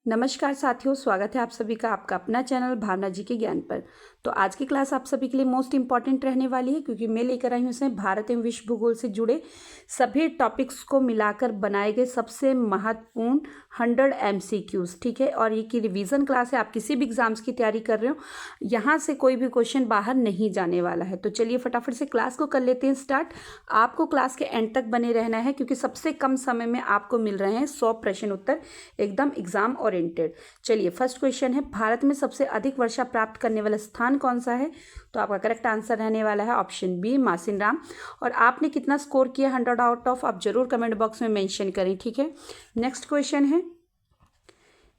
नमस्कार साथियों, स्वागत है आप सभी का आपका अपना चैनल भावना जी के ज्ञान पर। तो आज की क्लास आप सभी के लिए मोस्ट इंपॉर्टेंट रहने वाली है, क्योंकि मैं लेकर आई हूँ इसमें भारत एवं विश्व भूगोल से जुड़े सभी टॉपिक्स को मिलाकर बनाए गए सबसे महत्वपूर्ण 100 MCQs। ठीक है, और ये की रिवीजन क्लास है। आप किसी भी एग्जाम्स की तैयारी कर रहे हो, यहाँ से कोई भी क्वेश्चन बाहर नहीं जाने वाला है। तो चलिए फटाफट से क्लास को कर लेते हैं स्टार्ट। आपको क्लास के एंड तक बने रहना है, क्योंकि सबसे कम समय में आपको मिल रहे हैं 100 प्रश्न उत्तर, एकदम एग्जाम ओरिएंटेड। चलिए फर्स्ट क्वेश्चन है, भारत में सबसे अधिक वर्षा प्राप्त करने वाला स्थान कौन सा है? तो आपका करेक्ट आंसर रहने वाला है ऑप्शन बी, मासिनराम। और आपने कितना स्कोर किया 100 आउट ऑफ, आप जरूर कमेंट बॉक्स में मेंशन करें। ठीक है, नेक्स्ट क्वेश्चन है,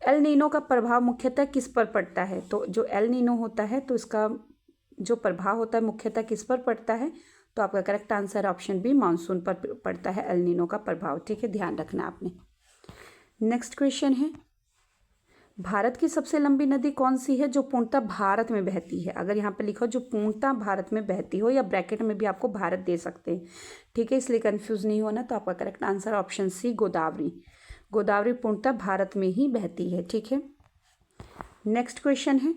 एल नीनो का प्रभाव मुख्यतः किस पर पड़ता है? तो जो एल नीनो होता है, तो इसका जो प्रभाव होता है मुख्यतः किस पर पड़ता है? तो आपका correct answer option B, monsoon पर पड़ता है एल नीनो का प्रभाव। ठीक है, ध्यान रखना आपने। नेक्स्ट क्वेश्चन है, भारत की सबसे लंबी नदी कौन सी है जो पूर्णतः भारत में बहती है? अगर यहाँ पे लिखो जो पूर्णतः भारत में बहती हो, या ब्रैकेट में भी आपको भारत दे सकते हैं। ठीक है, इसलिए कंफ्यूज नहीं होना। तो आपका correct answer option C, Godavari. Godavari पूर्णतः भारत में ही बहती है। ठीक है, नेक्स्ट क्वेश्चन है,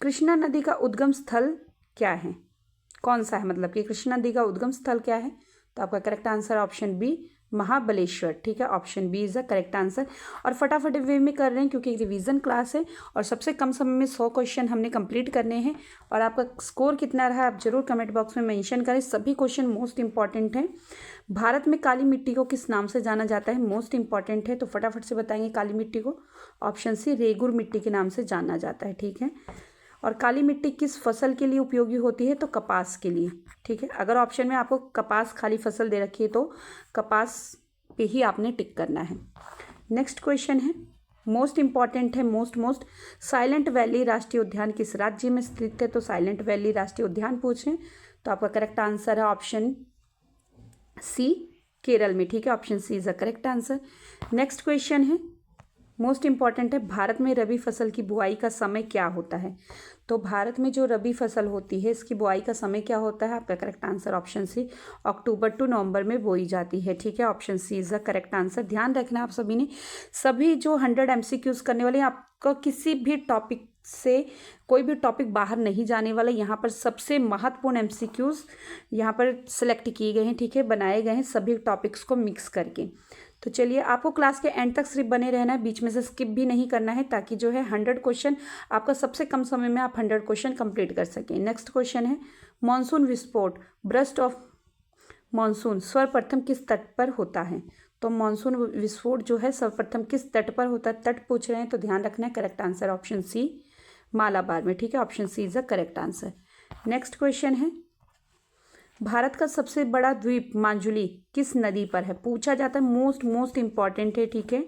कृष्णा नदी का उद्गम स्थल क्या है? कौन सा है, मतलब कि कृष्णा नदी का उद्गम स्थल क्या है? तो आपका correct answer option B, Mahabaleshwar. ठीक है, option B is the correct answer. और फटाफट वे में कर रहे हैं, क्योंकि रिवीजन क्लास है और सबसे कम समय में 100 क्वेश्चन हमने कंप्लीट करने हैं। और आपका स्कोर कितना रहा आप जरूर कमेंट बॉक्स में मेंशन करें। सभी क्वेश्चन मोस्ट इंपॉर्टेंट हैं। भारत में काली मिट्टी को किस नाम से जाना जाता है? मोस्ट इंपॉर्टेंट है, तो फटाफट से बताएंगे काली मिट्टी को। ऑप्शन सी, रेगुर मिट्टी के नाम से जाना जाता है। ठीक है, और काली मिट्टी किस फसल के लिए उपयोगी होती है? तो कपास के लिए। ठीक है, अगर ऑप्शन में आपको कपास खाली फसल दे रखी है तो कपास पे ही आपने टिक करना है। नेक्स्ट क्वेश्चन है, मोस्ट इंपॉर्टेंट है, मोस्ट साइलेंट वैली राष्ट्रीय उद्यान किस राज्य में स्थित है? तो साइलेंट वैली राष्ट्रीय उद्यान पूछ रहे हैं, तो आपका करेक्ट आंसर है ऑप्शन सी, केरल में। ठीक है, option C is the correct answer. Next question है, मोस्ट इंपॉर्टेंट है, भारत में रबी फसल की बुआई का समय क्या होता है? तो भारत में जो रबी फसल होती है इसकी बुआई का समय क्या होता है? आपका correct answer option C, October to November में बोई जाती है। ठीक है, option C is the correct answer. ध्यान रखना आप सभी ने, सभी जो 100 MCQs करने वाले, आपका किसी भी टॉपिक से कोई भी टॉपिक बाहर नहीं जाने वाला। यहाँ पर सबसे महत्वपूर्ण MCQs यहाँ पर सिलेक्ट किए गए हैं। ठीक है, बनाए गए हैं सभी टॉपिक्स को मिक्स करके। तो चलिए, आपको क्लास के एंड तक सिर्फ बने रहना है, बीच में से स्किप भी नहीं करना है, ताकि जो है 100 क्वेश्चन आपका सबसे कम समय में आप 100 क्वेश्चन कंप्लीट कर सकें। नेक्स्ट क्वेश्चन है, मानसून विस्फोट, ब्रस्ट ऑफ मानसून सर्वप्रथम किस तट पर होता है? तो मानसून विस्फोट जो है सर्वप्रथम किस तट पर होता है? तट पूछ रहे हैं, तो ध्यान रखना है correct answer option C, Malabar में। ठीक है, option C is the correct answer. Next question है, भारत का सबसे बड़ा द्वीप माजुली किस नदी पर है? पूछा जाता है, मोस्ट इंपॉर्टेंट है। ठीक है,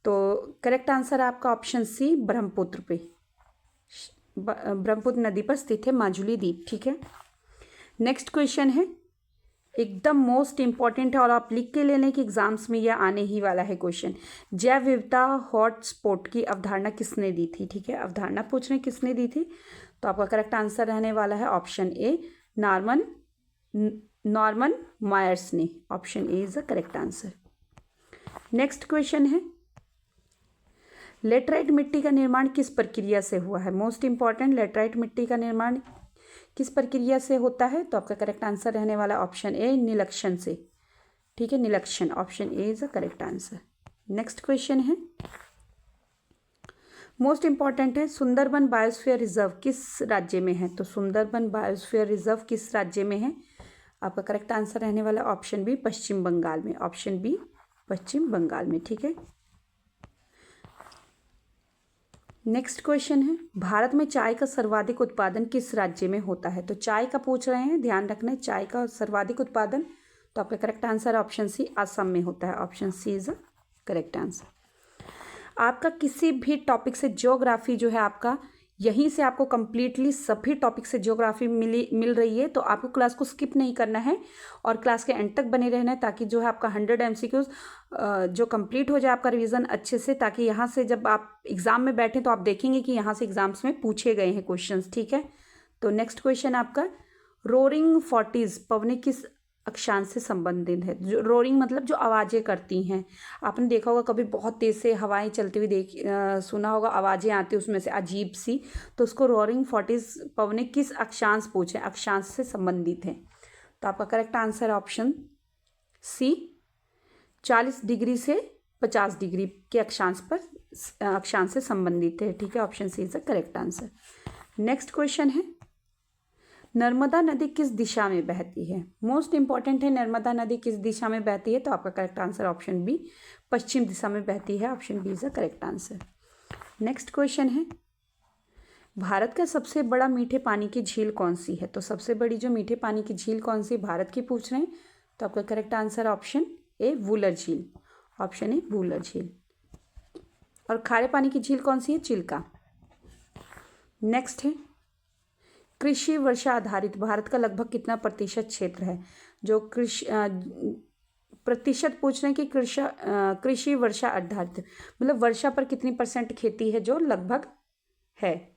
तो करेक्ट आंसर आपका ऑप्शन सी, ब्रह्मपुत्र पे, ब्रह्मपुत्र नदी पर स्थित है माजुली द्वीप। ठीक है, नेक्स्ट क्वेश्चन है, एकदम मोस्ट इंपॉर्टेंट है, और आप लिख के ले लें कि एग्जाम्स में यह आने ही वाला है क्वेश्चन। जैव विविधता हॉटस्पॉट की अवधारणा किसने दी थी? ठीक है, अवधारणा पूछ रहे हैं किसने दी थी? तो आपका करेक्ट आंसर रहने वाला है ऑप्शन ए, नॉर्मन मायर्स ने। Option A is the correct answer. Next question है, लेटराइट मिट्टी का निर्माण किस प्रक्रिया से हुआ है? मोस्ट इंपॉर्टेंट, लेटराइट मिट्टी का निर्माण किस प्रक्रिया से होता है? तो आपका करेक्ट आंसर रहने वाला ऑप्शन ए, निलक्षण से। ठीक है, निलक्षण, option A is the correct answer. Next question है, मोस्ट इंपॉर्टेंट है, सुंदरबन बायोस्फीयर रिजर्व किस राज्य में है? तो सुंदरबन बायोस्फीयर रिजर्व किस राज्य में है? आपका करेक्ट आंसर रहने वाला ऑप्शन बी, पश्चिम बंगाल में। ऑप्शन बी, पश्चिम बंगाल में। ठीक है, नेक्स्ट क्वेश्चन है, भारत में चाय का सर्वाधिक उत्पादन किस राज्य में होता है? तो चाय का पूछ रहे हैं, ध्यान रखना है, चाय का सर्वाधिक उत्पादन। तो आपका correct answer option C, Assam में होता है। Option C is the correct answer. आपका किसी भी टॉपिक से ज्योग्राफी जो है आपका, यहीं से आपको कंप्लीटली सभी टॉपिक से ज्योग्राफी मिल रही है, तो आपको क्लास को स्किप नहीं करना है और क्लास के एंड तक बने रहना है, ताकि जो है आपका 100 MCQs जो कंप्लीट हो जाए आपका रिवीजन अच्छे से, ताकि यहाँ से जब आप एग्जाम में बैठें तो आप देखेंगे कि यहाँ से एग्जाम्स में पूछे गए हैं क्वेश्चंस। ठीक है, तो नेक्स्ट क्वेश्चन आपका, रोरिंग फोर्टीज पवनी किस अक्षांश से संबंधित है। जो रोरिंग मतलब जो आवाज़ें करती हैं, आपने देखा होगा कभी बहुत तेज़ से हवाएं चलती हुई सुना होगा, आवाज़ें आती उसमें से अजीब सी, तो उसको रोरिंग फोर्टिस पवने किस अक्षांश पूछे, अक्षांश से संबंधित है। तो आपका correct answer option C, 40 degree से 50 डिग्री के अक्षांश से संबंधित है। ठीक है, option C is the correct answer. Next question है, नर्मदा नदी किस दिशा में बहती है? मोस्ट इंपॉर्टेंट है, नर्मदा नदी किस दिशा में बहती है? तो आपका करेक्ट आंसर ऑप्शन बी, पश्चिम दिशा में बहती है। Option B is the correct answer. Next question है, भारत का सबसे बड़ा मीठे पानी की झील कौन सी है? तो सबसे बड़ी जो मीठे पानी की झील कौन सी भारत की पूछ रहे हैं, तो आपका correct answer option A, Wular झील। ऑप्शन ए, वूलर झील। और खारे पानी की झील कौन सी है? चिल्का। नेक्स्ट है, कृषि वर्षा आधारित भारत का लगभग कितना प्रतिशत क्षेत्र है? जो कृषि प्रतिशत पूछ रहे हैं कि कृषि वर्षा आधारित मतलब वर्षा पर कितनी % खेती है जो लगभग है?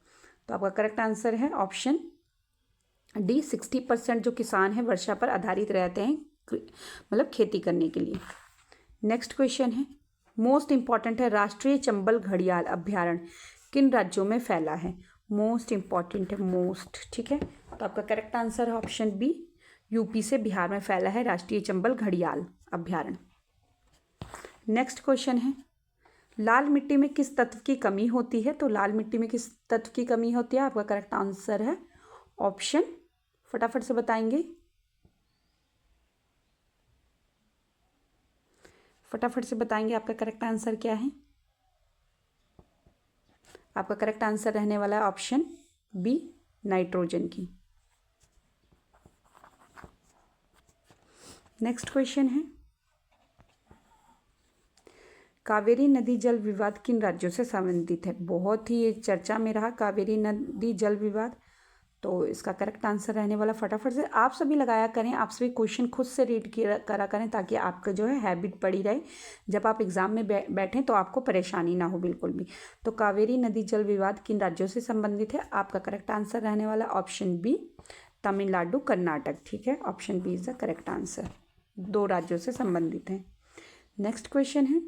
तो आपका करेक्ट आंसर है ऑप्शन डी, 60% जो किसान है वर्षा पर आधारित रहते हैं मतलब खेती करने के लिए। नेक्स्ट क्वेश्चन है, मोस्ट इंपॉर्टेंट है, राष्ट्रीय चंबल घड़ियाल अभ्यारण्य किन राज्यों में फैला है? मोस्ट इंपॉर्टेंट है, मोस्ट। ठीक है, तो आपका करेक्ट आंसर है ऑप्शन बी, यूपी से बिहार में फैला है राष्ट्रीय चंबल घड़ियाल अभ्यारण्य। नेक्स्ट क्वेश्चन है, लाल मिट्टी में किस तत्व की कमी होती है? तो लाल मिट्टी में किस तत्व की कमी होती है? आपका करेक्ट आंसर है ऑप्शन, फटाफट से बताएंगे, फटाफट से बताएंगे आपका करेक्ट आंसर क्या है? आपका करेक्ट आंसर रहने वाला है ऑप्शन बी, नाइट्रोजन की। नेक्स्ट क्वेश्चन है, कावेरी नदी जल विवाद किन राज्यों से संबंधित है? बहुत ही चर्चा में रहा कावेरी नदी जल विवाद, तो इसका करेक्ट आंसर रहने वाला, फटाफट से आप सभी लगाया करें, आप सभी क्वेश्चन खुद से रीड करा करें ताकि आपका जो है हैबिट पड़ी रहे, जब आप एग्जाम में बैठें तो आपको परेशानी ना हो बिल्कुल भी। तो कावेरी नदी जल विवाद किन राज्यों से संबंधित है? आपका करेक्ट आंसर रहने वाला ऑप्शन बी, तमिलनाडु कर्नाटक। ठीक है, option B is the correct answer, 2 राज्यों से संबंधित है। नेक्स्ट क्वेश्चन है,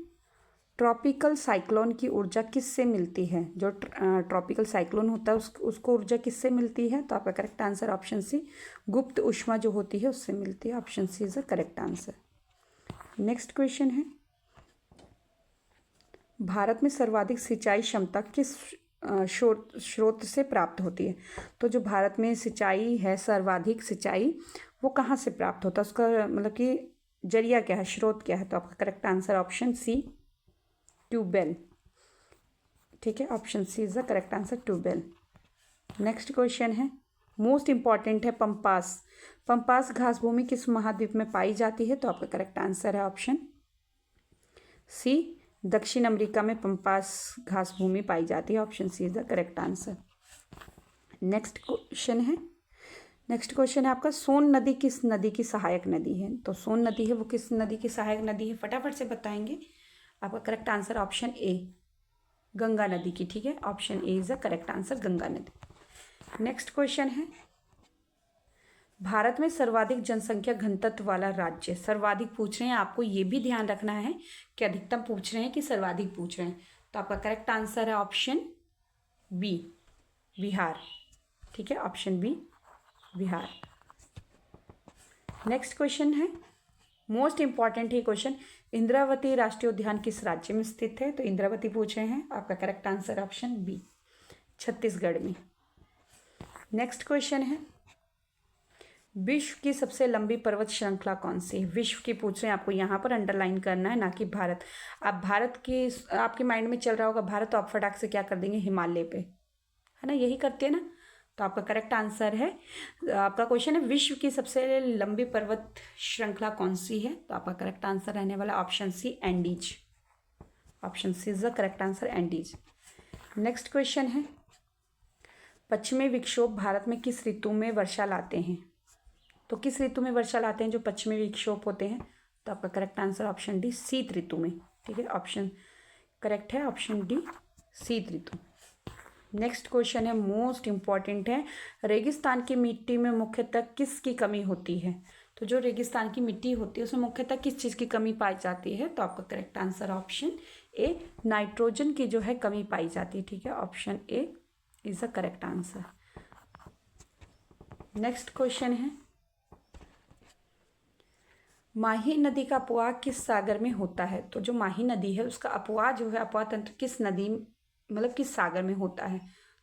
ट्रॉपिकल साइक्लोन की ऊर्जा किससे मिलती है? जो ट्रॉपिकल साइक्लोन होता है उसको ऊर्जा किससे मिलती है? तो आपका करेक्ट आंसर ऑप्शन सी, गुप्त ऊष्मा जो होती है उससे मिलती है। Option C is the correct answer. Next question है, भारत में सर्वाधिक सिंचाई क्षमता किस स्रोत से प्राप्त होती है? तो जो भारत में सिंचाई है, सर्वाधिक सिंचाई, वो कहाँ से प्राप्त होता है? उसका मतलब कि जरिया क्या है, स्रोत क्या है? तो आपका correct answer option C, tubewell. ठीक है, option C is the correct answer, tubewell. Next question है, मोस्ट इंपॉर्टेंट है, पंपास घास भूमि किस महाद्वीप में पाई जाती है? तो आपका करेक्ट आंसर है ऑप्शन सी, दक्षिण अमेरिका में पंपास घास भूमि पाई जाती है। Option C is the correct answer. Next question है आपका, सोन नदी किस नदी की सहायक नदी है? तो सोन नदी है वो किस नदी की सहायक नदी है? फटाफट से बताएंगे। आपका correct answer option A, Ganga नदी की। ठीक है, option A is the correct answer, Ganga नदी। नेक्स्ट क्वेश्चन है, भारत में सर्वाधिक जनसंख्या घनत्व वाला राज्य, सर्वाधिक पूछ रहे हैं, आपको ये भी ध्यान रखना है कि अधिकतम पूछ रहे हैं कि सर्वाधिक पूछ रहे हैं। तो आपका करेक्ट आंसर है ऑप्शन बी, बिहार। ठीक है, option B, Bihar. Next question है, मोस्ट इंपॉर्टेंट है क्वेश्चन, इंद्रावती राष्ट्रीय उद्यान किस राज्य में स्थित है? तो इंद्रावती पूछ रहे हैं, आपका correct answer option B, Chhattisgarh में। नेक्स्ट क्वेश्चन है, विश्व की सबसे लंबी पर्वत श्रृंखला कौन सी है? विश्व की पूछ रहे हैं, आपको यहाँ पर अंडरलाइन करना है, ना कि भारत। आप भारत की, आपके माइंड में चल रहा होगा भारत, तो आप फटाक से क्या कर देंगे, हिमालय पे, है ना, यही करते हैं ना। तो आपका करेक्ट आंसर है, आपका क्वेश्चन है विश्व की सबसे लंबी पर्वत श्रृंखला कौन सी है? तो आपका करेक्ट आंसर रहने वाला option C, Andes. Option C is the correct answer, Andes. Next question है, पश्चिमी विक्षोभ भारत में किस ऋतु में वर्षा लाते हैं? तो किस ऋतु में वर्षा लाते हैं जो पश्चिमी विक्षोभ होते हैं? तो आपका करेक्ट आंसर ऑप्शन डी, शीत ऋतु में। ठीक है, ऑप्शन करेक्ट है, ऑप्शन डी, शीत ऋतु। नेक्स्ट क्वेश्चन है, मोस्ट इंपॉर्टेंट है, रेगिस्तान की मिट्टी में मुख्यतः किसकी कमी होती है? तो तो जो रेगिस्तान की मिट्टी होती है उसमें मुख्यतः किस चीज़ की कमी पाई जाती है? तो आपका करेक्ट आंसर ऑप्शन ए, नाइट्रोजन की जो है कमी पाई जाती है। ठीक है, option A is the correct answer. Next question है, माही नदी का अपवाह किस सागर में होता है? तो जो माही नदी है उसका अपवाह जो है, अपवाह तंत्र किस नदी मतलब किस सागर में होता है?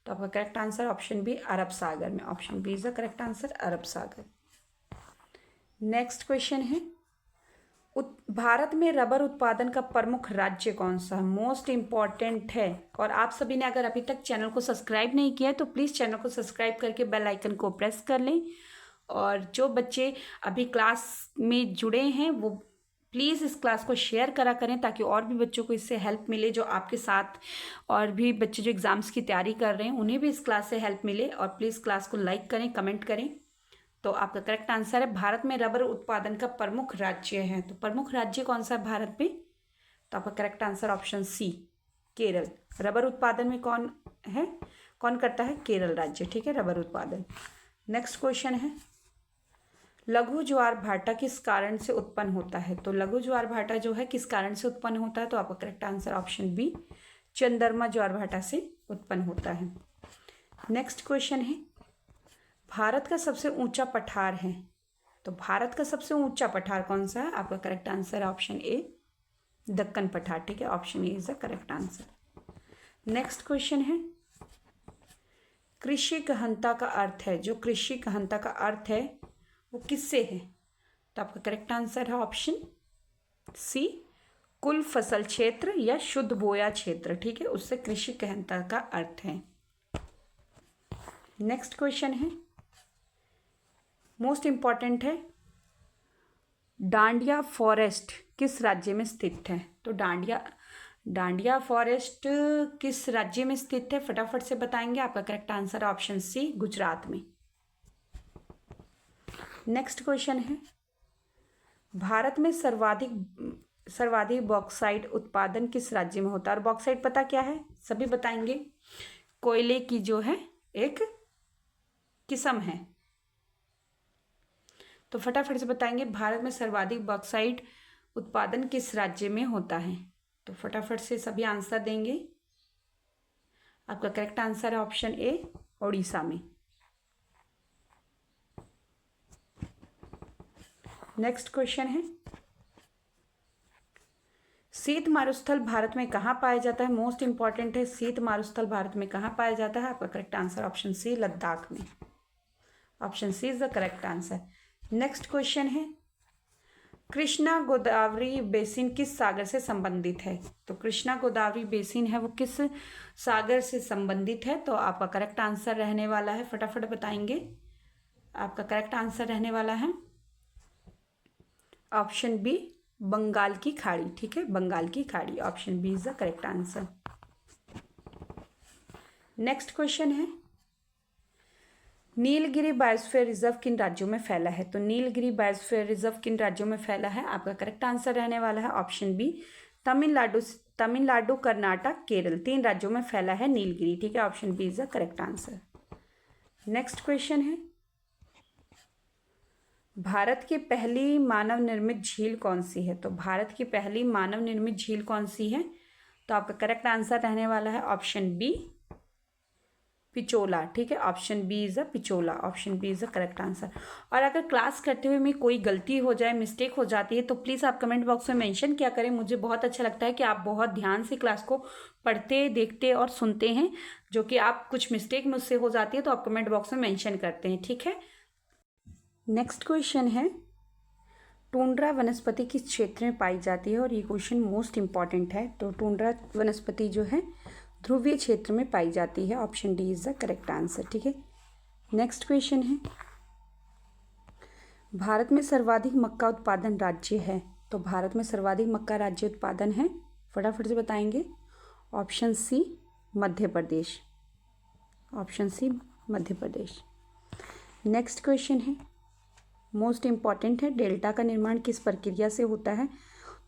तो आपका करेक्ट आंसर ऑप्शन बी, अरब सागर में। Option B is the correct answer, अरब सागर। नेक्स्ट क्वेश्चन है, भारत में रबर उत्पादन का प्रमुख राज्य कौन सा है? मोस्ट इंपॉर्टेंट है, और आप सभी ने अगर अभी तक चैनल को सब्सक्राइब नहीं किया है तो प्लीज़ चैनल को सब्सक्राइब करके बेल आइकन को प्रेस कर लें। और जो बच्चे अभी क्लास में जुड़े हैं वो प्लीज़ इस क्लास को शेयर करा करें ताकि और भी बच्चों को इससे हेल्प मिले, जो आपके साथ और भी बच्चे जो एग्ज़ाम्स की तैयारी कर रहे हैं उन्हें भी इस क्लास से हेल्प मिले। और प्लीज़ क्लास को लाइक करें, कमेंट करें। तो आपका करेक्ट आंसर है, भारत में रबर उत्पादन का प्रमुख राज्य है। तो प्रमुख राज्य कौन सा है भारत में? तो आपका correct answer option C, Kerala. Rubber उत्पादन में कौन है, कौन करता है? केरल राज्य। ठीक है, रबर उत्पादन। नेक्स्ट क्वेश्चन है, लघु ज्वार भाटा किस कारण से उत्पन्न होता है? तो लघु ज्वार भाटा जो है किस कारण से उत्पन्न होता है? तो आपका करेक्ट आंसर ऑप्शन बी, चंद्रमा ज्वार भाटा से उत्पन्न होता है। नेक्स्ट क्वेश्चन है, भारत का सबसे ऊंचा पठार है। तो भारत का सबसे ऊंचा पठार कौन सा है? आपका करेक्ट आंसर ऑप्शन ए, दक्कन पठार। ठीक है, option A is the correct answer. Next question है, कृषि गहनता का अर्थ है, जो कृषि गहनता का अर्थ है वो किससे है? तो आपका करेक्ट आंसर है ऑप्शन सी, कुल फसल क्षेत्र या शुद्ध बोया क्षेत्र। ठीक है, उससे कृषि गहनता का अर्थ है। नेक्स्ट क्वेश्चन है, मोस्ट इंपॉर्टेंट है, डांडिया फॉरेस्ट किस राज्य में स्थित है? तो डांडिया फॉरेस्ट किस राज्य में स्थित है? फटाफट से बताएंगे। आपका correct answer option C, Gujarat में। नेक्स्ट क्वेश्चन है, भारत में सर्वाधिक बॉक्साइट उत्पादन किस राज्य में होता है? और बॉक्साइट पता क्या है? सभी बताएंगे। कोयले की जो है एक किस्म है। तो फटाफट से बताएंगे, भारत में सर्वाधिक बॉक्साइट उत्पादन किस राज्य में होता है? तो फटाफट से सभी आंसर देंगे। आपका करेक्ट आंसर है ऑप्शन ए, ओडिशा में। नेक्स्ट क्वेश्चन है, शीत मारुस्थल भारत में कहाँ पाया जाता है? मोस्ट इंपॉर्टेंट है, शीत मारुस्थल भारत में कहाँ पाया जाता है? आपका correct answer option C, Ladakh में। Option C is the correct answer. Next question है, कृष्णा गोदावरी बेसिन किस सागर से संबंधित है? तो कृष्णा गोदावरी बेसिन है वो किस सागर से संबंधित है? तो आपका करेक्ट आंसर रहने वाला है, फटाफट बताएंगे। आपका करेक्ट आंसर रहने वाला है ऑप्शन बी, बंगाल की खाड़ी। ठीक है, बंगाल की खाड़ी। Option B is the correct answer. Next question है, नीलगिरी बायोस्फीयर रिजर्व किन राज्यों में फैला है? तो नीलगिरी बायोस्फीयर रिजर्व किन राज्यों में फैला है? आपका करेक्ट आंसर रहने वाला है ऑप्शन बी, तमिलनाडु, कर्नाटक, केरल, 3 राज्यों में फैला है नीलगिरी। ठीक है, option B is the correct answer. Next question है, भारत की पहली मानव निर्मित झील कौन सी है? तो भारत की पहली मानव निर्मित झील कौन सी है? तो आपका करेक्ट आंसर रहने वाला है ऑप्शन बी, पिचोला। ठीक है, option B is uh Pichola. Option B is the correct answer. और अगर क्लास करते हुए में कोई गलती हो जाए, मिस्टेक हो जाती है तो प्लीज़ आप कमेंट बॉक्स में मेंशन किया करें। मुझे बहुत अच्छा लगता है कि आप बहुत ध्यान से क्लास को पढ़ते, देखते और सुनते हैं। जो कि आप कुछ मिस्टेक मुझसे हो जाती है तो आप कमेंट बॉक्स में मेंशन करते हैं। ठीक है, नेक्स्ट क्वेश्चन है, टुंड्रा वनस्पति किस क्षेत्र में पाई जाती है? और ये क्वेश्चन मोस्ट इंपॉर्टेंट है। तो टुंड्रा वनस्पति जो है ध्रुवीय क्षेत्र में पाई जाती है। Option D is the correct answer. ठीक है, नेक्स्ट क्वेश्चन है, भारत में सर्वाधिक मक्का उत्पादन राज्य है? तो भारत में सर्वाधिक मक्का राज्य उत्पादन है, फटाफट से बताएंगे। Option C, Madhya Pradesh. Option C, Madhya Pradesh. Next question है, मोस्ट इंपॉर्टेंट है, डेल्टा का निर्माण किस प्रक्रिया से होता है?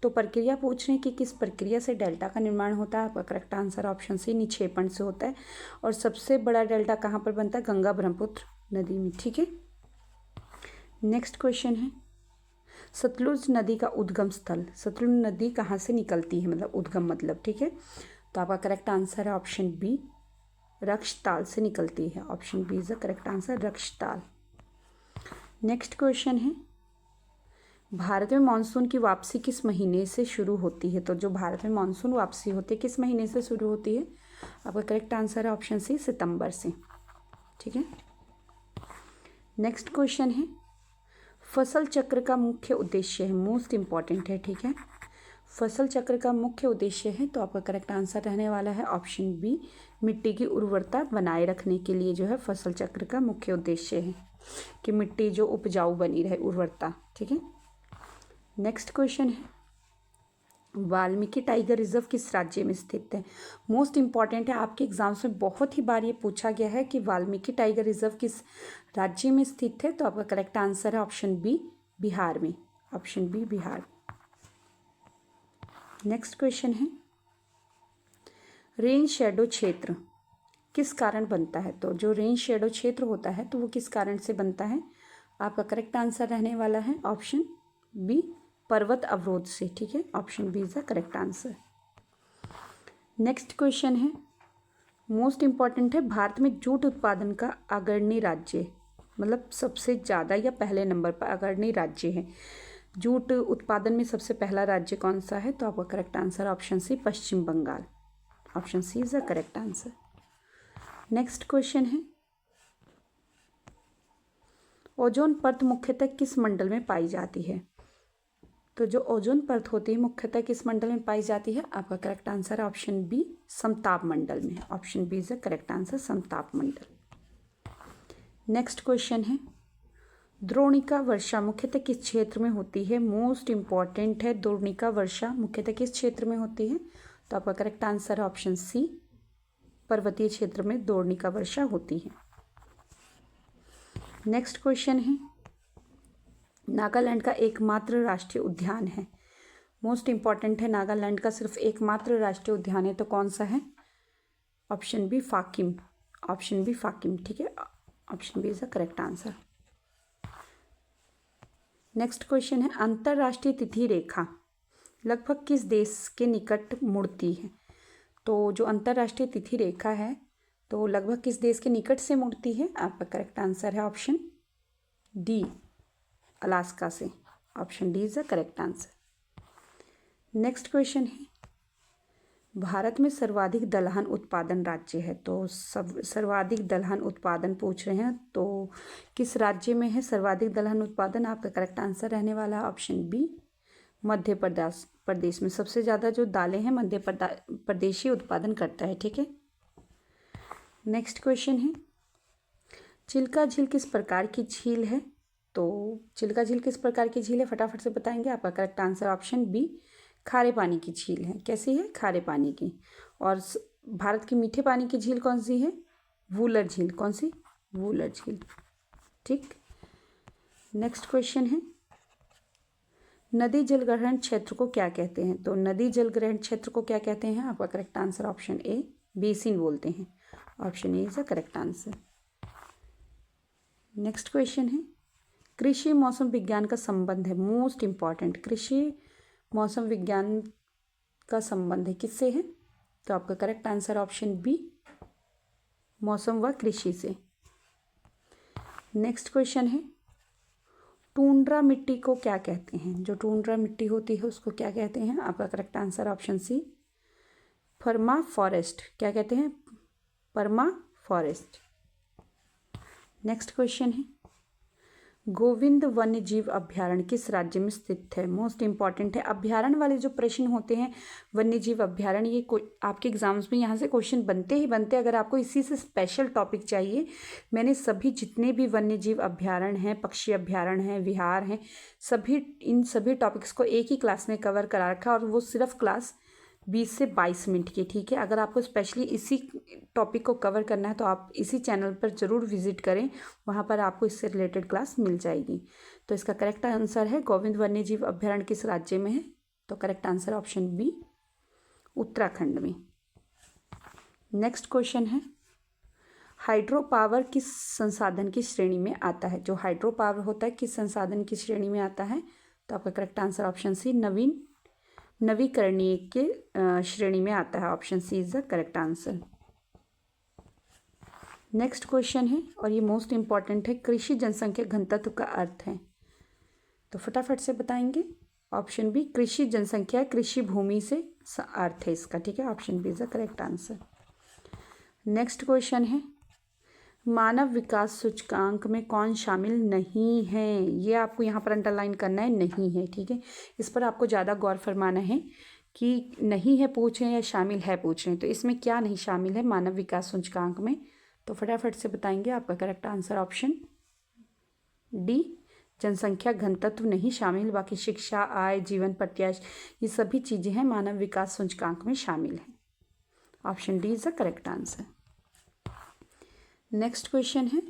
तो प्रक्रिया पूछ रहे हैं कि किस प्रक्रिया से डेल्टा का निर्माण होता है। आपका करेक्ट आंसर ऑप्शन सी, निक्षेपण से होता है। और सबसे बड़ा डेल्टा कहाँ पर बनता है? गंगा ब्रह्मपुत्र नदी में। ठीक है, नेक्स्ट क्वेश्चन है, सतलुज नदी का उद्गम स्थल, सतलुज नदी कहाँ से निकलती है, मतलब उद्गम मतलब, ठीक है। तो आपका करेक्ट आंसर है ऑप्शन बी, रक्षताल से निकलती है। Option B is the correct answer, Rakshastal. Next question है, भारत में मानसून की वापसी किस महीने से शुरू होती है? तो जो भारत में मानसून वापसी होती है किस महीने से शुरू होती है? आपका करेक्ट आंसर है ऑप्शन सी, सितंबर से, ठीक है। नेक्स्ट क्वेश्चन है, फसल चक्र का मुख्य उद्देश्य है, मोस्ट इंपॉर्टेंट है, ठीक है। फसल चक्र का मुख्य उद्देश्य है, तो आपका करेक्ट आंसर रहने वाला है ऑप्शन बी, मिट्टी की उर्वरता बनाए रखने के लिए जो है फसल चक्र का मुख्य उद्देश्य है कि मिट्टी जो उपजाऊ बनी रहे, उर्वरता, ठीक है। नेक्स्ट क्वेश्चन है, वाल्मीकि टाइगर रिजर्व किस राज्य में स्थित है? मोस्ट इंपॉर्टेंट है, आपके एग्जाम्स में बहुत ही बार ये पूछा गया है कि वाल्मीकि टाइगर रिजर्व किस राज्य में स्थित है। तो आपका करेक्ट आंसर है ऑप्शन बी, बिहार में। Option B, Bihar. Next question है, रेन शेडो क्षेत्र किस कारण बनता है? तो जो रेन शेडो क्षेत्र होता है तो वो किस कारण से बनता है? आपका करेक्ट आंसर रहने वाला है ऑप्शन बी, पर्वत अवरोध से, ठीक है। Option B is the correct answer. Next question है, मोस्ट इंपॉर्टेंट है, भारत में जूट उत्पादन का अग्रणी राज्य, मतलब सबसे ज़्यादा या पहले नंबर पर अग्रणी राज्य है, जूट उत्पादन में सबसे पहला राज्य कौन सा है? तो आपका correct answer option C, Paschim Bangal. Option C is the correct answer. Next question है, ओजोन परत मुख्यतः किस मंडल में पाई जाती है? तो जो ओजोन परत होती है मुख्यतः किस मंडल में पाई जाती है? आपका करेक्ट आंसर है ऑप्शन बी, समताप मंडल में। Option B is the correct answer, समताप मंडल। नेक्स्ट क्वेश्चन है, द्रोणिका वर्षा मुख्यतः किस क्षेत्र में होती है? मोस्ट इंपॉर्टेंट है, द्रोणिका वर्षा मुख्यतः किस क्षेत्र में होती है? तो आपका करेक्ट आंसर है ऑप्शन सी, पर्वतीय क्षेत्र में द्रोणिका वर्षा होती है। नेक्स्ट क्वेश्चन है, नागालैंड का एकमात्र राष्ट्रीय उद्यान है, मोस्ट इंपॉर्टेंट है, नागालैंड का सिर्फ एकमात्र राष्ट्रीय उद्यान है, तो कौन सा है? Option B, Phakim. Option B, Phakim, ठीक है। Option B is the correct answer. Next question है, अंतर्राष्ट्रीय तिथि रेखा लगभग किस देश के निकट मुड़ती है? तो जो अंतर्राष्ट्रीय तिथि रेखा है तो लगभग किस देश के निकट से मुड़ती है? आपका करेक्ट आंसर है ऑप्शन डी, अलास्का से। Option D is the correct answer. Next question है, भारत में सर्वाधिक दलहन उत्पादन राज्य है, तो सर्वाधिक दलहन उत्पादन पूछ रहे हैं, तो किस राज्य में है सर्वाधिक दलहन उत्पादन? आपका करेक्ट आंसर रहने वाला है ऑप्शन बी, मध्य प्रदेश में सबसे ज़्यादा जो दालें हैं मध्य प्रदेश ही उत्पादन करता है, ठीक है। नेक्स्ट क्वेश्चन है, चिल्का झील किस प्रकार की झील है? तो चिल्का झील किस प्रकार की झील है, फटाफट से बताएंगे। आपका करेक्ट आंसर ऑप्शन बी, खारे पानी की झील है। कैसी है? खारे पानी की। और भारत की मीठे पानी की झील कौन सी है? वूलर झील। कौन सी? वूलर झील, ठीक। नेक्स्ट क्वेश्चन है, नदी जलग्रहण क्षेत्र को क्या कहते हैं? तो नदी जलग्रहण क्षेत्र को क्या कहते हैं? आपका करेक्ट आंसर ऑप्शन ए, बेसिन बोलते हैं। Option A is the correct answer. Next question है, कृषि मौसम विज्ञान का संबंध है, मोस्ट इंपॉर्टेंट, कृषि मौसम विज्ञान का संबंध है किससे है? तो आपका करेक्ट आंसर ऑप्शन बी, मौसम व कृषि से। नेक्स्ट क्वेश्चन है, टुंड्रा मिट्टी को क्या कहते हैं? जो टुंड्रा मिट्टी होती है उसको क्या कहते हैं? आपका करेक्ट आंसर ऑप्शन सी, परमा फॉरेस्ट। क्या कहते हैं? परमा फॉरेस्ट। नेक्स्ट क्वेश्चन है, गोविंद वन्य जीव अभ्यारण्य किस राज्य में स्थित है? मोस्ट इंपॉर्टेंट है, अभ्यारण्य वाले जो प्रश्न होते हैं वन्य जीव अभ्यारण्य, ये आपके एग्जाम्स में यहाँ से क्वेश्चन बनते ही बनते। अगर आपको इसी से स्पेशल टॉपिक चाहिए, मैंने सभी जितने भी वन्य जीव अभ्यारण्य हैं, पक्षी अभ्यारण्य हैं, विहार हैं, इन सभी टॉपिक्स को एक ही क्लास में कवर करा रखा, और वो सिर्फ क्लास 20 से 22 मिनट की, ठीक है। अगर आपको स्पेशली इसी टॉपिक को कवर करना है तो आप इसी चैनल पर ज़रूर विजिट करें, वहाँ पर आपको इससे रिलेटेड क्लास मिल जाएगी। तो इसका करेक्ट आंसर है, गोविंद वन्य जीव अभ्यारण्य किस राज्य में है? तो correct answer option B, Uttarakhand में। नेक्स्ट क्वेश्चन है, हाइड्रो पावर किस संसाधन की श्रेणी में आता है? जो हाइड्रो पावर होता है किस संसाधन की श्रेणी में आता है? तो आपका करेक्ट आंसर ऑप्शन सी नवीकरणीय के श्रेणी में आता है। Option C is the correct answer. Next question है और ये मोस्ट इंपॉर्टेंट है, कृषि जनसंख्या घनत्व का अर्थ है, तो फटाफट से बताएंगे। ऑप्शन बी, कृषि जनसंख्या कृषि भूमि से अर्थ है इसका, ठीक है। Option B is the correct answer. Next question है, मानव विकास सूचकांक में कौन शामिल नहीं है? ये आपको यहाँ पर अंडरलाइन करना है, नहीं है, ठीक है। इस पर आपको ज़्यादा गौर फरमाना है कि नहीं है पूछ रहे हैं या शामिल है पूछ रहे हैं, तो इसमें क्या नहीं शामिल है मानव विकास सूचकांक में, तो फटाफट से बताएंगे। आपका करेक्ट आंसर ऑप्शन डी, जनसंख्या घनत्व नहीं शामिल, बाकी शिक्षा, आय, जीवन प्रत्याशा, ये सभी चीज़ें हैं मानव विकास सूचकांक में शामिल हैं। Option D is the correct answer. Next question है,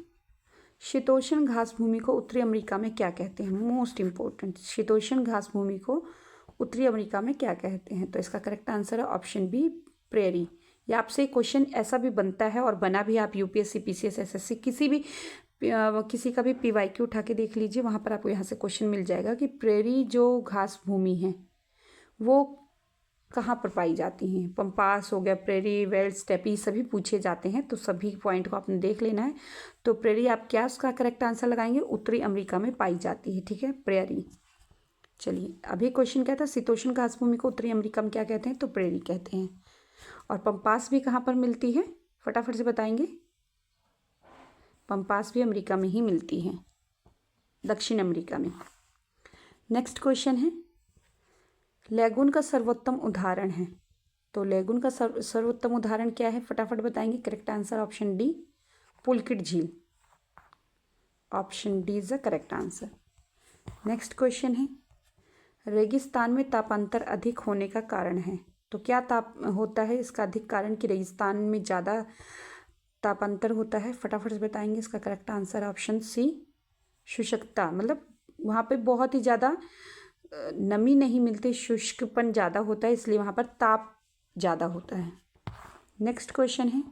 शीतोष्ण घास भूमि को उत्तरी अमेरिका में क्या कहते हैं? मोस्ट इंपॉर्टेंट, शीतोष्ण घास भूमि को उत्तरी अमेरिका में क्या कहते हैं? तो इसका करेक्ट आंसर है ऑप्शन बी, प्रेरी। या आपसे क्वेश्चन ऐसा भी बनता है और बना भी, आप यूपीएससी, पीसीएस, एसएससी किसी का भी पीवाईक्यू उठा के देख लीजिए, वहाँ पर आपको यहाँ से क्वेश्चन मिल जाएगा कि प्रेरी जो घास भूमि है वो कहाँ पर पाई जाती हैं। पंपास हो गया, प्रेरी, वेल्ड, स्टेपी, सभी पूछे जाते हैं, तो सभी पॉइंट को आपने देख लेना है। तो प्रेरी आप क्या उसका करेक्ट आंसर लगाएंगे? उत्तरी अमेरिका में पाई जाती है, ठीक है, प्रेरी। चलिए, अभी क्वेश्चन क्या था, शीतोष्ण घास भूमि को उत्तरी अमेरिका में क्या कहते हैं? तो प्रेरी कहते हैं। और पंपास भी कहाँ पर मिलती है? फटाफट से बताएंगे। पंपास भी अमेरिका में ही मिलती है, दक्षिण अमेरिका में। नेक्स्ट क्वेश्चन है, लैगून का सर्वोत्तम उदाहरण है, तो लैगून का सर्वोत्तम उदाहरण क्या है? फटाफट बताएंगे। करेक्ट आंसर ऑप्शन डी, पुलकित झील। Option D is the correct answer. Next question है, रेगिस्तान में तापांतर अधिक होने का कारण है, तो क्या ताप होता है इसका अधिक कारण कि रेगिस्तान में ज़्यादा तापांतर होता है? फटाफट से बताएंगे। इसका करेक्ट आंसर ऑप्शन सी, शुष्कता, मतलब वहाँ पे बहुत ही ज़्यादा नमी नहीं मिलती, शुष्कपन ज़्यादा होता है, इसलिए वहाँ पर ताप ज़्यादा होता है। नेक्स्ट क्वेश्चन है,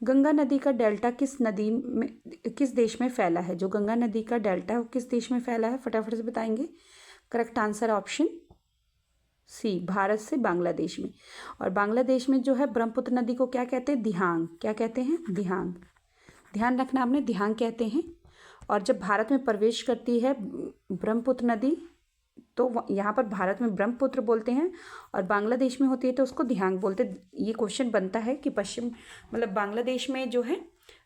गंगा नदी का डेल्टा किस देश में फैला है? जो गंगा नदी का डेल्टा है वो किस देश में फैला है? फटाफट से बताएंगे। Correct answer option C, Bharat से बांग्लादेश में। और बांग्लादेश में जो है ब्रह्मपुत्र नदी को क्या कहते हैं? दिहांग। क्या कहते हैं? दिहांग। ध्यान रखना आपने, दिहांग कहते हैं। और जब भारत में प्रवेश करती है ब्रह्मपुत्र नदी, तो यहाँ पर भारत में ब्रह्मपुत्र बोलते हैं, और बांग्लादेश में होती है तो उसको दिहांग बोलते हैं। ये क्वेश्चन बनता है कि बांग्लादेश में जो है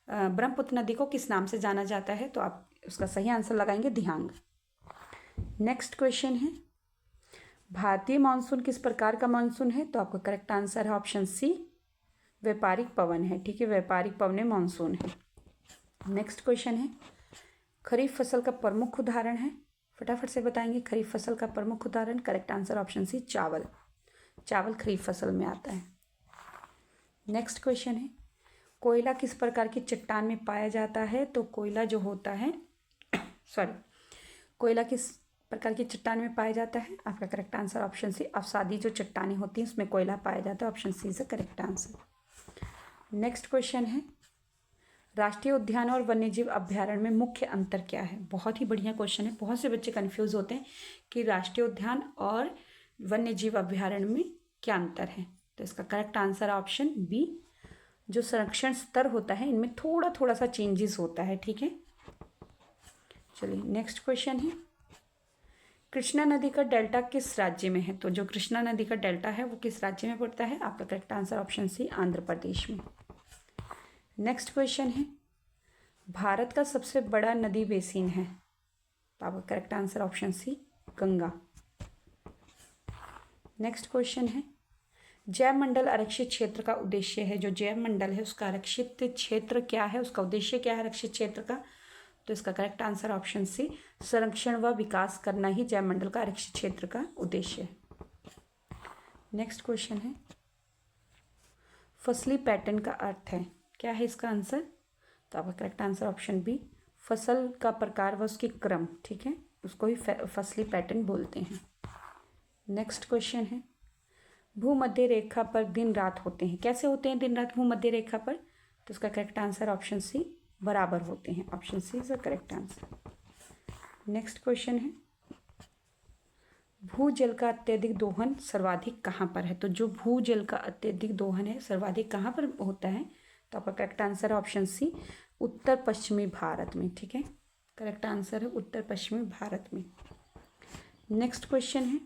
ब्रह्मपुत्र नदी को किस नाम से जाना जाता है, तो आप उसका सही आंसर लगाएंगे दिहांग। नेक्स्ट क्वेश्चन है, भारतीय मानसून किस प्रकार का मानसून है? तो आपका करेक्ट आंसर है ऑप्शन सी, व्यापारिक पवन है, ठीक है, व्यापारिक पवन मानसून है। नेक्स्ट क्वेश्चन है, खरीफ फसल का प्रमुख उदाहरण है, फटाफट से बताएंगे। खरीफ फसल का प्रमुख उदाहरण, करेक्ट आंसर ऑप्शन सी, चावल। चावल खरीफ फसल में आता है। नेक्स्ट क्वेश्चन है, कोयला किस प्रकार की चट्टान में पाया जाता है? तो कोयला जो होता है कोयला किस प्रकार की चट्टान में पाया जाता है? आपका करेक्ट आंसर ऑप्शन सी, अवसादी जो चट्टानें होती हैं उसमें कोयला पाया जाता है। Option C is the correct answer. Next question है, राष्ट्रीय उद्यान और वन्यजीव अभ्यारण्य में मुख्य अंतर क्या है? बहुत ही बढ़िया क्वेश्चन है। बहुत से बच्चे कंफ्यूज होते हैं कि राष्ट्रीय उद्यान और वन्यजीव अभ्यारण्य में क्या अंतर है, तो इसका करेक्ट आंसर ऑप्शन बी, जो संरक्षण स्तर होता है इनमें थोड़ा थोड़ा सा चेंजेस होता है, ठीक है। चलिए, नेक्स्ट क्वेश्चन है, कृष्णा नदी का डेल्टा किस राज्य में है? तो जो कृष्णा नदी का डेल्टा है वो किस राज्य में पड़ता है? आपका correct answer option C, Andhra Pradesh में। नेक्स्ट क्वेश्चन है, भारत का सबसे बड़ा नदी बेसिन है, तो आपका correct answer option C, Ganga. Next question है, जैव मंडल आरक्षित क्षेत्र का उद्देश्य है, जो जैव मंडल है उसका आरक्षित क्षेत्र क्या है, उसका उद्देश्य क्या है आरक्षित क्षेत्र का? तो इसका करेक्ट आंसर ऑप्शन सी, संरक्षण व विकास करना ही जैव मंडल का आरक्षित क्षेत्र का उद्देश्य है। नेक्स्ट क्वेश्चन है, फसली पैटर्न का अर्थ है, क्या है इसका आंसर? तो आपका करेक्ट आंसर ऑप्शन बी, फसल का प्रकार व उसकी क्रम, ठीक है, उसको ही फसली पैटर्न बोलते हैं। नेक्स्ट क्वेश्चन है, भूमध्य रेखा पर दिन रात होते हैं, कैसे होते हैं दिन रात भूमध्य रेखा पर? तो उसका करेक्ट आंसर ऑप्शन सी, बराबर होते हैं। Option C is the correct answer. Next question है, भूजल का अत्यधिक दोहन सर्वाधिक कहाँ पर है? तो जो भूजल का अत्यधिक दोहन है सर्वाधिक कहाँ पर होता है? तो आपका करेक्ट आंसर है ऑप्शन सी, उत्तर पश्चिमी भारत में। ठीक है, करेक्ट आंसर है उत्तर पश्चिमी भारत में। नेक्स्ट क्वेश्चन है,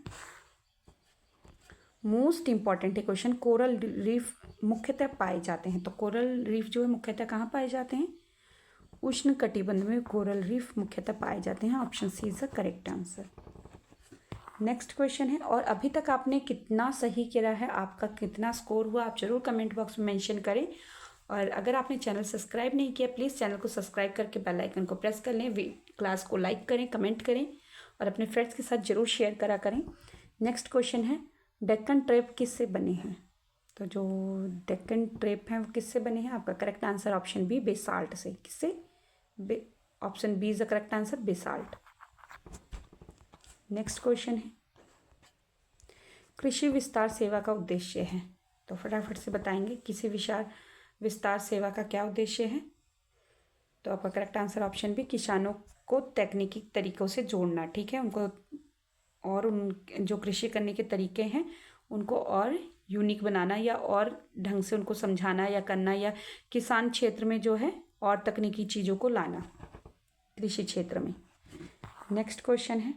मोस्ट इंपॉर्टेंट है क्वेश्चन, कोरल रीफ मुख्यतः पाए जाते हैं। तो कोरल रीफ जो है मुख्यतः कहाँ पाए जाते हैं? उष्ण कटिबंध में कोरल रीफ मुख्यतः पाए जाते हैं। Option C is the correct answer. Next question है, और अभी तक आपने कितना सही किया है, आपका कितना स्कोर हुआ, आप जरूर कमेंट बॉक्स में मेंशन करें। और अगर आपने चैनल सब्सक्राइब नहीं किया, प्लीज़ चैनल को सब्सक्राइब करके बेल आइकन को प्रेस कर लें, क्लास को लाइक करें, कमेंट करें और अपने फ्रेंड्स के साथ जरूर शेयर करा करें। नेक्स्ट क्वेश्चन है, डेक्कन ट्रेप किससे बने हैं? तो जो डेक्कन ट्रेप हैं वो किससे बने हैं? आपका correct answer option B, basalt से। किससे? Option B is the correct answer, basalt. Next question है, कृषि विस्तार सेवा का उद्देश्य है। तो फटाफट से बताएंगे, किसी विस्तार सेवा का क्या उद्देश्य है? तो आपका करेक्ट आंसर ऑप्शन बी, किसानों को तकनीकी तरीकों से जोड़ना। ठीक है, उनको और उन जो कृषि करने के तरीके हैं उनको और यूनिक बनाना, या और ढंग से उनको समझाना या करना, या किसान क्षेत्र में जो है और तकनीकी चीज़ों को लाना कृषि क्षेत्र में। नेक्स्ट क्वेश्चन है,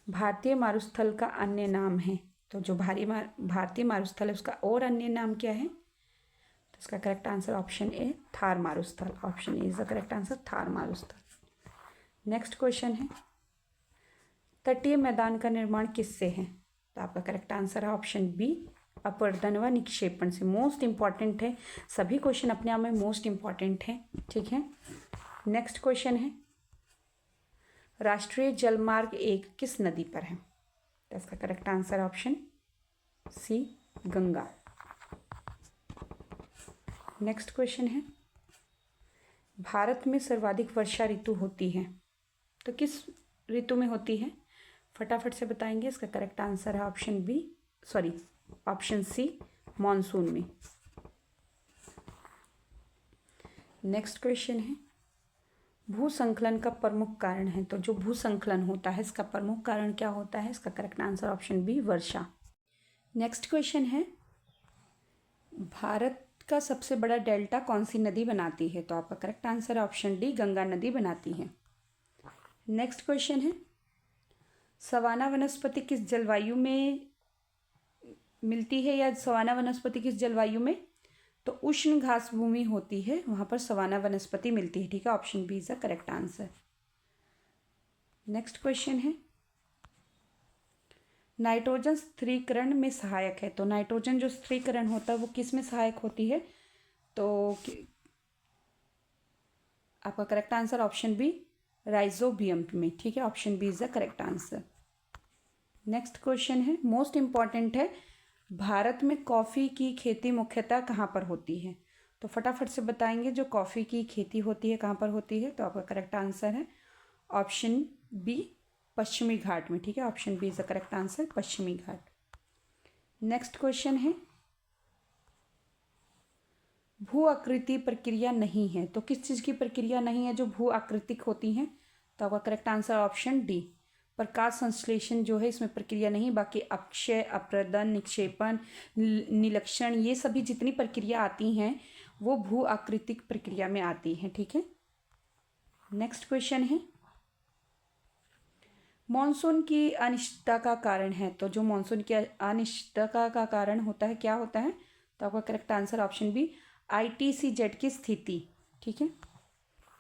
भारतीय मारुस्थल का अन्य नाम है। तो जो भारतीय मारुस्थल है उसका और अन्य नाम क्या है? तो इसका correct answer option A, Thar मारुस्थल। Option A is the correct answer, Thar मारुस्थल। नेक्स्ट क्वेश्चन है, तटीय मैदान का निर्माण किससे है? तो आपका करेक्ट आंसर है ऑप्शन बी, अपरदन व निक्षेपण से। मोस्ट इंपॉर्टेंट है, सभी क्वेश्चन अपने आप में मोस्ट इंपॉर्टेंट है। ठीक है, नेक्स्ट क्वेश्चन है, राष्ट्रीय जलमार्ग 1 किस नदी पर है? तो इसका correct answer option C, Ganga. Next question है, भारत में सर्वाधिक वर्षा ऋतु होती है तो किस ऋतु में होती है? फटाफट से बताएंगे। इसका करेक्ट आंसर है ऑप्शन सी, मॉनसून में। नेक्स्ट क्वेश्चन है, भूसंकलन का प्रमुख कारण है। तो जो भूसंकलन होता है इसका प्रमुख कारण क्या होता है? इसका करेक्ट आंसर ऑप्शन बी, वर्षा। नेक्स्ट क्वेश्चन है, भारत का सबसे बड़ा डेल्टा कौन सी नदी बनाती है? तो आपका correct answer option D, Ganga नदी बनाती है। नेक्स्ट क्वेश्चन है, सवाना वनस्पति किस जलवायु में मिलती है, या सवाना वनस्पति किस जलवायु में? तो उष्ण घास भूमि होती है, वहां पर सवाना वनस्पति मिलती है। ठीक है, option B is the correct answer. Next question है, नाइट्रोजन स्थिरीकरण में सहायक है। तो नाइट्रोजन जो स्थिरीकरण होता है वो किस में सहायक होती है? तो आपका correct answer option B, rhizobium में। ठीक है, option B is the correct answer. Next question है, मोस्ट इंपॉर्टेंट है, भारत में कॉफ़ी की खेती मुख्यतः कहाँ पर होती है? तो फटाफट से बताएंगे, जो कॉफ़ी की खेती होती है कहाँ पर होती है? तो आपका करेक्ट आंसर है ऑप्शन बी, पश्चिमी घाट में। ठीक है, option B is the correct answer, पश्चिमी घाट। नेक्स्ट क्वेश्चन है, भू आकृति प्रक्रिया नहीं है तो किस चीज़ की प्रक्रिया नहीं है जो भू आकृतिक होती हैं? तो आपका करेक्ट आंसर ऑप्शन डी, प्रकाश संश्लेषण जो है इसमें प्रक्रिया नहीं, बाकी अक्षय, अपरदन, निक्षेपण, निलक्षण, ये सभी जितनी प्रक्रिया आती हैं वो भू आकृतिक प्रक्रिया में आती हैं। ठीक है, नेक्स्ट क्वेश्चन है, मॉनसून की अनिश्चितता का कारण है। तो जो मॉनसून की अनिश्चितता का कारण होता है क्या होता है? तो आपका correct answer option B, ITCZ की स्थिति। ठीक है,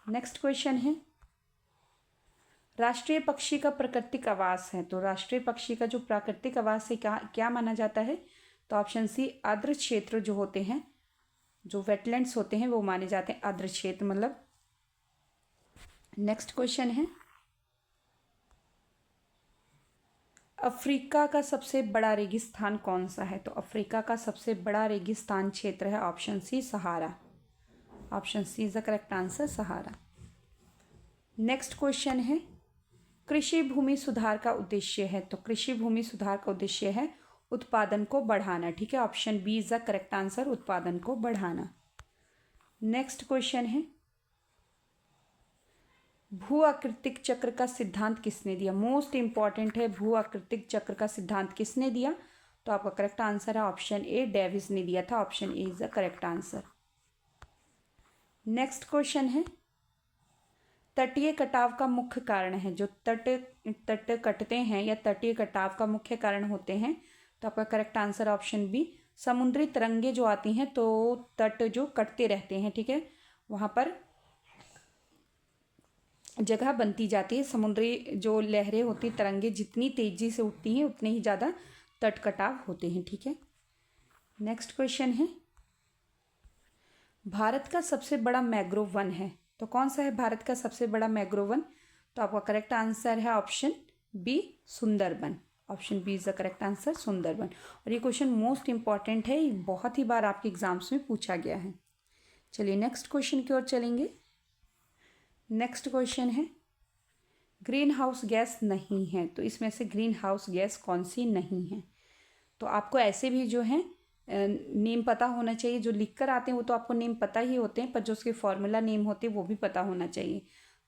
नेक्स्ट क्वेश्चन है, राष्ट्रीय पक्षी का प्राकृतिक आवास है। तो राष्ट्रीय पक्षी का जो प्राकृतिक आवास है क्या माना जाता है? तो ऑप्शन सी, आर्द्र क्षेत्र जो होते हैं, जो वेटलैंड्स होते हैं वो माने जाते हैं आर्द्र क्षेत्र मतलब। नेक्स्ट क्वेश्चन है, अफ्रीका का सबसे बड़ा रेगिस्तान कौन सा है? तो अफ्रीका का सबसे बड़ा रेगिस्तान क्षेत्र है option C, Sahara. Option C is the correct answer, Sahara. Next question है, कृषि भूमि सुधार का उद्देश्य है। तो कृषि भूमि सुधार का उद्देश्य है उत्पादन को बढ़ाना। ठीक है, option B is the correct answer, उत्पादन को बढ़ाना। नेक्स्ट क्वेश्चन है, भू आकृतिक चक्र का सिद्धांत किसने दिया? मोस्ट इंपॉर्टेंट है, भू आकृतिक चक्र का सिद्धांत किसने दिया? तो आपका करेक्ट आंसर है ऑप्शन ए, डेविस ने दिया था। Option A is the correct answer. Next question है, तटीय कटाव का मुख्य कारण है, जो तट कटते हैं या तटीय कटाव का मुख्य कारण होते हैं, तो आपका करेक्ट आंसर ऑप्शन बी, समुद्री तरंगे जो आती हैं तो तट जो कटते रहते हैं, ठीक है, वहाँ पर जगह बनती जाती है। समुद्री जो लहरें होती, तरंगे जितनी तेजी से उठती हैं उतने ही ज़्यादा तट कटाव होते हैं, ठीक है। नेक्स्ट क्वेश्चन है, भारत का सबसे बड़ा मैंग्रोव वन है, तो कौन सा है भारत का सबसे बड़ा मैंग्रोव वन? तो आपका करेक्ट आंसर है option B, Sundarban. Option B is the correct answer, Sundarban. और ये क्वेश्चन मोस्ट इंपॉर्टेंट है, बहुत ही बार आपके एग्जाम्स में पूछा गया है। चलिए नेक्स्ट क्वेश्चन की ओर चलेंगे। नेक्स्ट क्वेश्चन है, ग्रीन हाउस गैस नहीं है, तो इसमें से ग्रीन हाउस गैस कौन सी नहीं है? तो आपको ऐसे भी जो है नेम पता होना चाहिए, जो लिख कर आते हैं वो तो आपको नेम पता ही होते हैं, पर जो उसके फॉर्मूला नेम होते हैं वो भी पता होना चाहिए।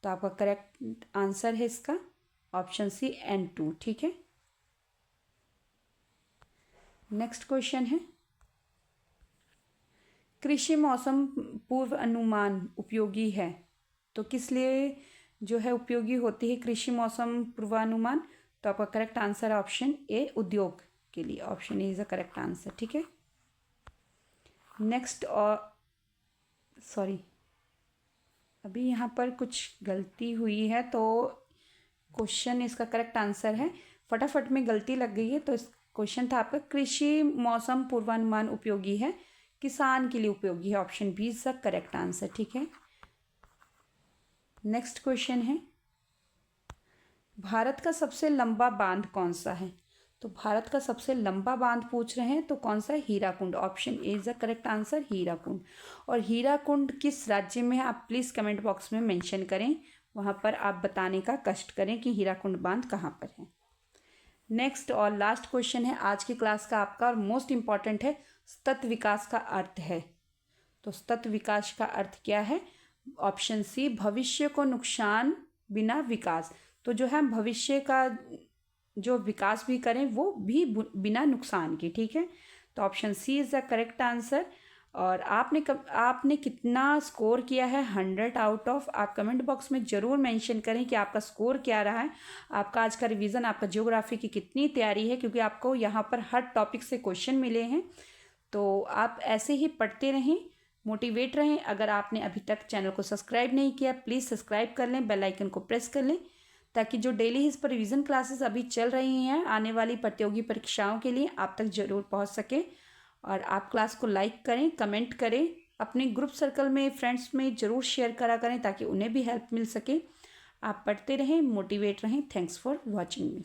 तो आपका करेक्ट आंसर है इसका ऑप्शन सी, N2, ठीक है। नेक्स्ट क्वेश्चन है, कृषि मौसम पूर्व अनुमान उपयोगी है, तो किस लिए जो है उपयोगी होती है कृषि मौसम पूर्वानुमान? तो आपका करेक्ट आंसर ऑप्शन ए, उद्योग के लिए। Option A is the correct answer, ठीक है। नेक्स्ट, और सॉरी अभी यहाँ पर कुछ गलती हुई है, तो क्वेश्चन इसका करेक्ट आंसर है, फटाफट में गलती लग गई है, तो इस क्वेश्चन था आपका कृषि मौसम पूर्वानुमान उपयोगी है, किसान के लिए उपयोगी है। Option B is the correct answer, ठीक है। नेक्स्ट क्वेश्चन है, भारत का सबसे लंबा बांध कौन सा है? तो भारत का सबसे लंबा बांध पूछ रहे हैं, तो कौन सा है? Hirakud. Option A is the correct answer, Hirakud. और हीराकुंड किस राज्य में है, आप प्लीज़ कमेंट बॉक्स में मेंशन करें, वहाँ पर आप बताने का कष्ट करें कि हीराकुंड बांध कहाँ पर है। नेक्स्ट और लास्ट क्वेश्चन है आज की क्लास का आपका, और मोस्ट इंपॉर्टेंट है, सतत विकास का अर्थ है। तो सतत विकास का अर्थ क्या है? ऑप्शन सी, भविष्य को नुकसान बिना विकास। तो जो है भविष्य का जो विकास भी करें वो भी बिना नुकसान के, ठीक है। तो option C is the correct answer. और आपने कितना स्कोर किया है 100 आउट ऑफ, आप कमेंट बॉक्स में ज़रूर मेंशन करें कि आपका स्कोर क्या रहा है, आपका आज का रिवीजन, आपका ज्योग्राफी की कितनी तैयारी है, क्योंकि आपको यहाँ पर हर टॉपिक से क्वेश्चन मिले हैं। तो आप ऐसे ही पढ़ते रहें, मोटिवेट रहें। अगर आपने अभी तक चैनल को सब्सक्राइब नहीं किया, प्लीज़ सब्सक्राइब कर लें, बेल आइकन को प्रेस कर लें, ताकि जो डेली इस पर रिवीजन क्लासेस अभी चल रही हैं आने वाली प्रतियोगी परीक्षाओं के लिए आप तक ज़रूर पहुंच सके। और आप क्लास को लाइक करें, कमेंट करें, अपने ग्रुप सर्कल में, फ्रेंड्स में ज़रूर शेयर करा करें, ताकि उन्हें भी हेल्प मिल सके। आप पढ़ते रहें, मोटिवेट रहें। Thanks for watching me.